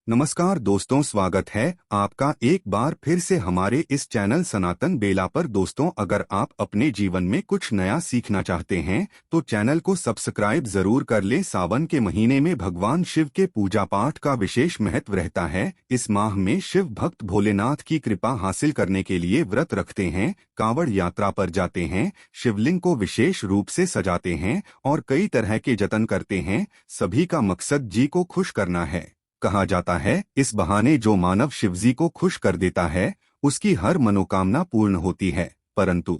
नमस्कार दोस्तों, स्वागत है आपका एक बार फिर से हमारे इस चैनल सनातन बेला पर। दोस्तों, अगर आप अपने जीवन में कुछ नया सीखना चाहते हैं तो चैनल को सब्सक्राइब जरूर कर लें। सावन के महीने में भगवान शिव के पूजा पाठ का विशेष महत्व रहता है। इस माह में शिव भक्त भोलेनाथ की कृपा हासिल करने के लिए व्रत रखते हैं, कांवड़ यात्रा पर जाते हैं, शिवलिंग को विशेष रूप से सजाते हैं और कई तरह के जतन करते हैं। सभी का मकसद जी को खुश करना है। कहा जाता है, इस बहाने जो मानव शिवजी को खुश कर देता है उसकी हर मनोकामना पूर्ण होती है। परंतु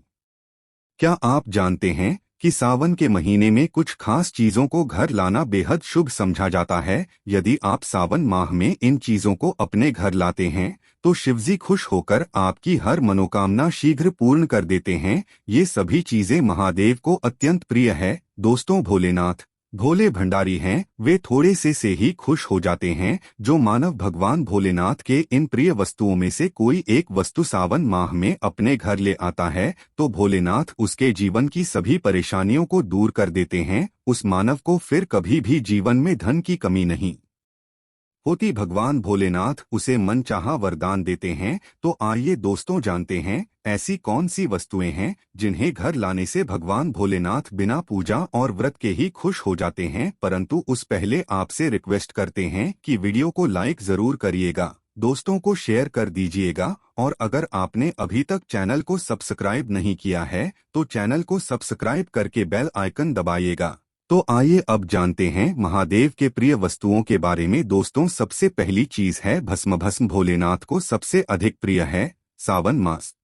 क्या आप जानते हैं कि सावन के महीने में कुछ खास चीजों को घर लाना बेहद शुभ समझा जाता है। यदि आप सावन माह में इन चीजों को अपने घर लाते हैं तो शिवजी खुश होकर आपकी हर मनोकामना शीघ्र पूर्ण कर देते हैं। ये सभी चीजें महादेव को अत्यंत प्रिय है। दोस्तों, भोलेनाथ भोले भंडारी हैं, वे थोड़े से ही खुश हो जाते हैं। जो मानव भगवान भोलेनाथ के इन प्रिय वस्तुओं में से कोई एक वस्तु सावन माह में अपने घर ले आता है तो भोलेनाथ उसके जीवन की सभी परेशानियों को दूर कर देते हैं। उस मानव को फिर कभी भी जीवन में धन की कमी नहीं होती। भगवान भोलेनाथ उसे मनचाहा वरदान देते हैं। तो आइए दोस्तों, जानते हैं ऐसी कौन सी वस्तुएं हैं जिन्हें घर लाने से भगवान भोलेनाथ बिना पूजा और व्रत के ही खुश हो जाते हैं। परंतु उस पहले आपसे रिक्वेस्ट करते हैं कि वीडियो को लाइक जरूर करिएगा, दोस्तों को शेयर कर दीजिएगा और अगर आपने अभी तक चैनल को सब्सक्राइब नहीं किया है तो चैनल को सब्सक्राइब करके बेल आइकन दबाइएगा। तो आइए अब जानते हैं महादेव के प्रिय वस्तुओं के बारे में। दोस्तों, सबसे पहली चीज है भस्म। भस्म भोलेनाथ को सबसे अधिक प्रिय है। सावन मास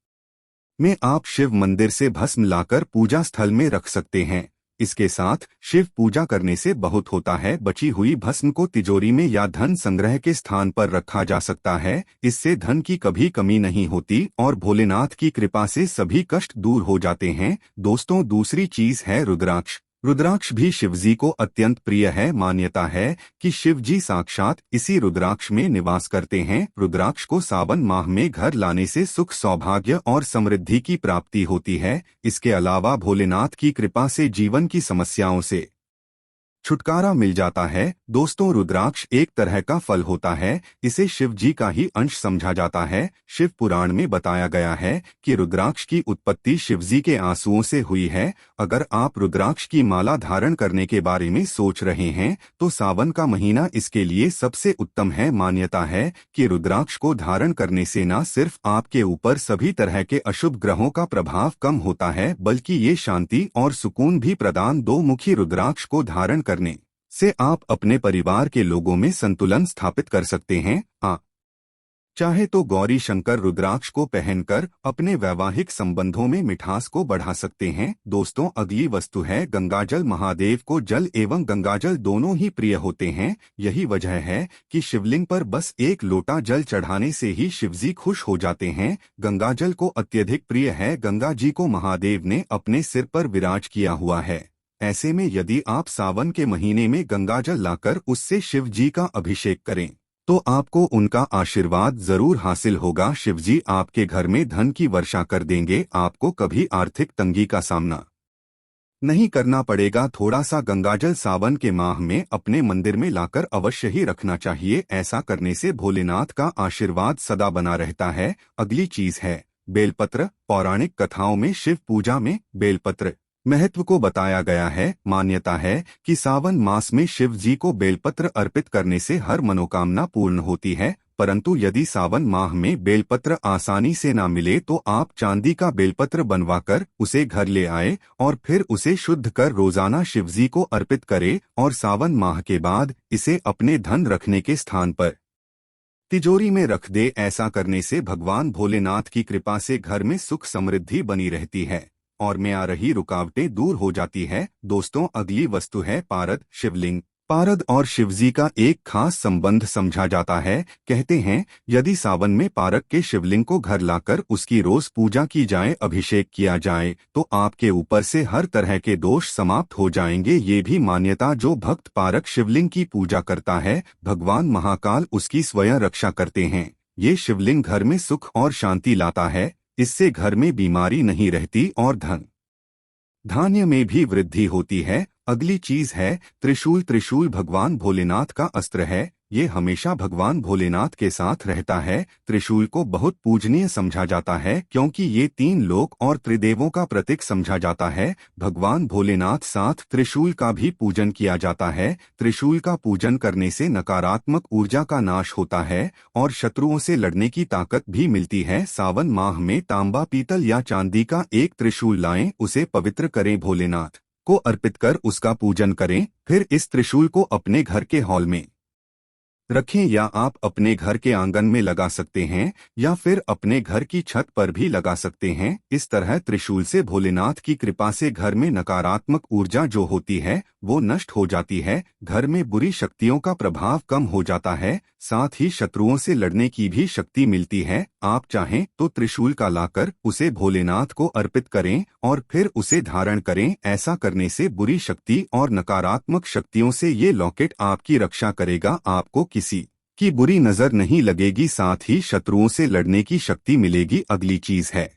में आप शिव मंदिर से भस्म लाकर पूजा स्थल में रख सकते हैं। इसके साथ शिव पूजा करने से बहुत होता है। बची हुई भस्म को तिजोरी में या धन संग्रह के स्थान पर रखा जा सकता है। इससे धन की कभी कमी नहीं होती और भोलेनाथ की कृपा से सभी कष्ट दूर हो जाते हैं। दोस्तों, दूसरी चीज है रुद्राक्ष। रुद्राक्ष भी शिवजी को अत्यंत प्रिय है। मान्यता है कि शिवजी साक्षात इसी रुद्राक्ष में निवास करते हैं। रुद्राक्ष को सावन माह में घर लाने से सुख, सौभाग्य और समृद्धि की प्राप्ति होती है। इसके अलावा भोलेनाथ की कृपा से जीवन की समस्याओं से छुटकारा मिल जाता है। दोस्तों, रुद्राक्ष एक तरह का फल होता है। इसे शिव जी का ही अंश समझा जाता है। शिव पुराण में बताया गया है कि रुद्राक्ष की उत्पत्ति शिवजी के आंसुओं से हुई है। अगर आप रुद्राक्ष की माला धारण करने के बारे में सोच रहे हैं तो सावन का महीना इसके लिए सबसे उत्तम है। मान्यता है कि रुद्राक्ष को धारण करने से न सिर्फ आपके ऊपर सभी तरह के अशुभ ग्रहों का प्रभाव कम होता है बल्कि ये शांति और सुकून भी प्रदान। दो मुखी रुद्राक्ष को धारण करने से आप अपने परिवार के लोगों में संतुलन स्थापित कर सकते हैं। चाहे तो गौरी शंकर रुद्राक्ष को पहनकर अपने वैवाहिक संबंधों में मिठास को बढ़ा सकते हैं। दोस्तों, अगली वस्तु है गंगाजल। महादेव को जल एवं गंगाजल दोनों ही प्रिय होते हैं। यही वजह है कि शिवलिंग पर बस एक लोटा जल चढ़ाने से ही शिवजी खुश हो जाते हैं। गंगाजल को अत्यधिक प्रिय है। गंगा जी को महादेव ने अपने सिर पर विराज किया हुआ है। ऐसे में यदि आप सावन के महीने में गंगाजल लाकर उससे शिव जी का अभिषेक करें तो आपको उनका आशीर्वाद जरूर हासिल होगा। शिवजी आपके घर में धन की वर्षा कर देंगे। आपको कभी आर्थिक तंगी का सामना नहीं करना पड़ेगा। थोड़ा सा गंगाजल सावन के माह में अपने मंदिर में लाकर अवश्य ही रखना चाहिए। ऐसा करने से भोलेनाथ का आशीर्वाद सदा बना रहता है। अगली चीज है बेलपत्र। पौराणिक कथाओं में शिव पूजा में बेलपत्र महत्व को बताया गया है। मान्यता है कि सावन मास में शिव जी को बेलपत्र अर्पित करने से हर मनोकामना पूर्ण होती है। परंतु यदि सावन माह में बेलपत्र आसानी से ना मिले तो आप चांदी का बेलपत्र बनवाकर उसे घर ले आए और फिर उसे शुद्ध कर रोजाना शिवजी को अर्पित करे और सावन माह के बाद इसे अपने धन रखने के स्थान पर तिजोरी में रख दे। ऐसा करने से भगवान भोलेनाथ की कृपा से घर में सुख समृद्धि बनी रहती है और में आ रही रुकावटें दूर हो जाती है। दोस्तों, अगली वस्तु है पारद। शिवलिंग। पारद और शिवजी का एक खास संबंध समझा जाता है। कहते हैं यदि सावन में पारद के शिवलिंग को घर लाकर उसकी रोज पूजा की जाए, अभिषेक किया जाए तो आपके ऊपर से हर तरह के दोष समाप्त हो जाएंगे। ये भी मान्यता जो भक्त पारद शिवलिंग की पूजा करता है भगवान महाकाल उसकी स्वयं रक्षा करते हैं। ये शिवलिंग घर में सुख और शांति लाता है। इससे घर में बीमारी नहीं रहती और धन धान्य में भी वृद्धि होती है। अगली चीज है त्रिशूल। त्रिशूल भगवान भोलेनाथ का अस्त्र है। ये हमेशा भगवान भोलेनाथ के साथ रहता है। त्रिशूल को बहुत पूजनीय समझा जाता है क्योंकि ये तीन लोक और त्रिदेवों का प्रतीक समझा जाता है। भगवान भोलेनाथ साथ त्रिशूल का भी पूजन किया जाता है। त्रिशूल का पूजन करने से नकारात्मक ऊर्जा का नाश होता है और शत्रुओं से लड़ने की ताकत भी मिलती है। सावन माह में तांबा, पीतल या चांदी का एक त्रिशूल लाएं, उसे पवित्र करें, भोलेनाथ को अर्पित कर उसका पूजन करें। फिर इस त्रिशूल को अपने घर के हॉल में रखें या आप अपने घर के आंगन में लगा सकते हैं या फिर अपने घर की छत पर भी लगा सकते हैं। इस तरह त्रिशूल से भोलेनाथ की कृपा से घर में नकारात्मक ऊर्जा जो होती है वो नष्ट हो जाती है। घर में बुरी शक्तियों का प्रभाव कम हो जाता है, साथ ही शत्रुओं से लड़ने की भी शक्ति मिलती है। आप चाहें तो त्रिशूल का लाकर उसे भोलेनाथ को अर्पित करें और फिर उसे धारण करें। ऐसा करने से बुरी शक्ति और नकारात्मक शक्तियों से ये लॉकेट आपकी रक्षा करेगा। आपको किसी की बुरी नजर नहीं लगेगी, साथ ही शत्रुओं से लड़ने की शक्ति मिलेगी। अगली चीज है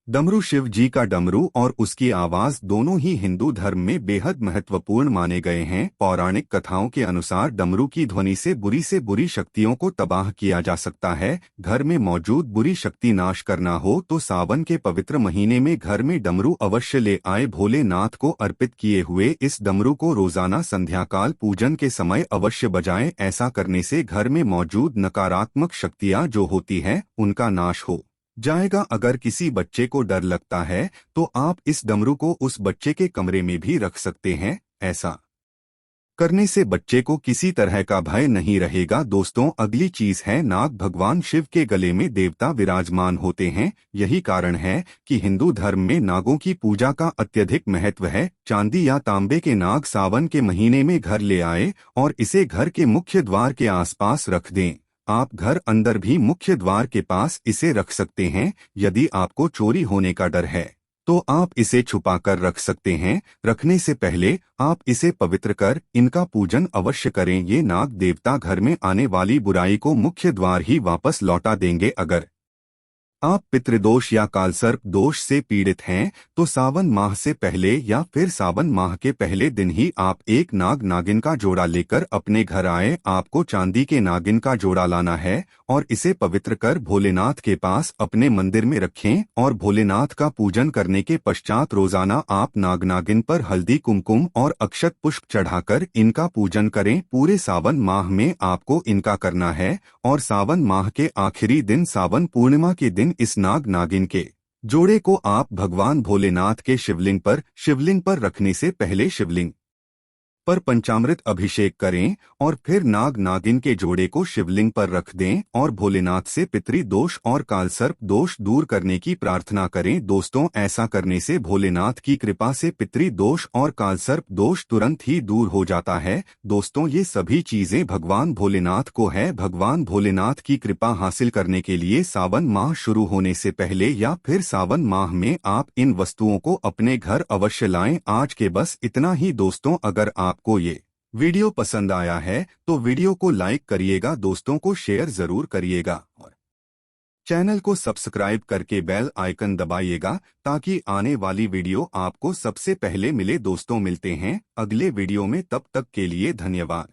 डमरू। शिव जी का डमरू और उसकी आवाज दोनों ही हिंदू धर्म में बेहद महत्वपूर्ण माने गए हैं। पौराणिक कथाओं के अनुसार डमरू की ध्वनि से बुरी शक्तियों को तबाह किया जा सकता है। घर में मौजूद बुरी शक्ति नाश करना हो तो सावन के पवित्र महीने में घर में डमरू अवश्य ले आए। भोलेनाथ को अर्पित किए हुए इस डमरू को रोजाना संध्याकाल पूजन के समय अवश्य बजाएं। ऐसा करने से घर में मौजूद नकारात्मक शक्तियां जो होती है उनका नाश हो जाएगा। अगर किसी बच्चे को डर लगता है तो आप इस डमरू को उस बच्चे के कमरे में भी रख सकते हैं। ऐसा करने से बच्चे को किसी तरह का भय नहीं रहेगा। दोस्तों, अगली चीज है नाग। भगवान शिव के गले में देवता विराजमान होते हैं। यही कारण है कि हिंदू धर्म में नागों की पूजा का अत्यधिक महत्व है। चांदी या तांबे के नाग सावन के महीने में घर ले आए और इसे घर के मुख्य द्वार के आसपास रख दें। आप घर अंदर भी मुख्य द्वार के पास इसे रख सकते हैं। यदि आपको चोरी होने का डर है तो आप इसे छुपा कर रख सकते हैं। रखने से पहले आप इसे पवित्र कर इनका पूजन अवश्य करें। ये नाग देवता घर में आने वाली बुराई को मुख्य द्वार ही वापस लौटा देंगे। अगर आप पितृदोष या कालसर्प दोष से पीड़ित हैं तो सावन माह से पहले या फिर सावन माह के पहले दिन ही आप एक नाग नागिन का जोड़ा लेकर अपने घर आए। आपको चांदी के नागिन का जोड़ा लाना है और इसे पवित्र कर भोलेनाथ के पास अपने मंदिर में रखें और भोलेनाथ का पूजन करने के पश्चात रोजाना आप नाग नागिन पर हल्दी, कुमकुम और अक्षत पुष्प चढ़ाकर इनका पूजन करें। पूरे सावन माह में आपको इनका करना है और सावन माह के आखिरी दिन सावन पूर्णिमा के दिन इस नाग नागिन के जोड़े को आप भगवान भोलेनाथ के शिवलिंग पर रखने से पहले शिवलिंग पर पंचामृत अभिषेक करें और फिर नाग नागिन के जोड़े को शिवलिंग पर रख दें और भोलेनाथ से पितृ दोष और कालसर्प दोष दूर करने की प्रार्थना करें। दोस्तों, ऐसा करने से भोलेनाथ की कृपा से पितृ दोष और कालसर्प दोष तुरंत ही दूर हो जाता है। दोस्तों, ये सभी चीजें भगवान भोलेनाथ को है। भगवान भोलेनाथ की कृपा हासिल करने के लिए सावन माह शुरू होने से पहले या फिर सावन माह में आप इन वस्तुओं को अपने घर अवश्य लाएं। आज के बस इतना ही दोस्तों। अगर आपको ये वीडियो पसंद आया है तो वीडियो को लाइक करिएगा, दोस्तों को शेयर जरूर करिएगा और चैनल को सब्सक्राइब करके बेल आइकन दबाइएगा ताकि आने वाली वीडियो आपको सबसे पहले मिले। दोस्तों, मिलते हैं अगले वीडियो में, तब तक के लिए धन्यवाद।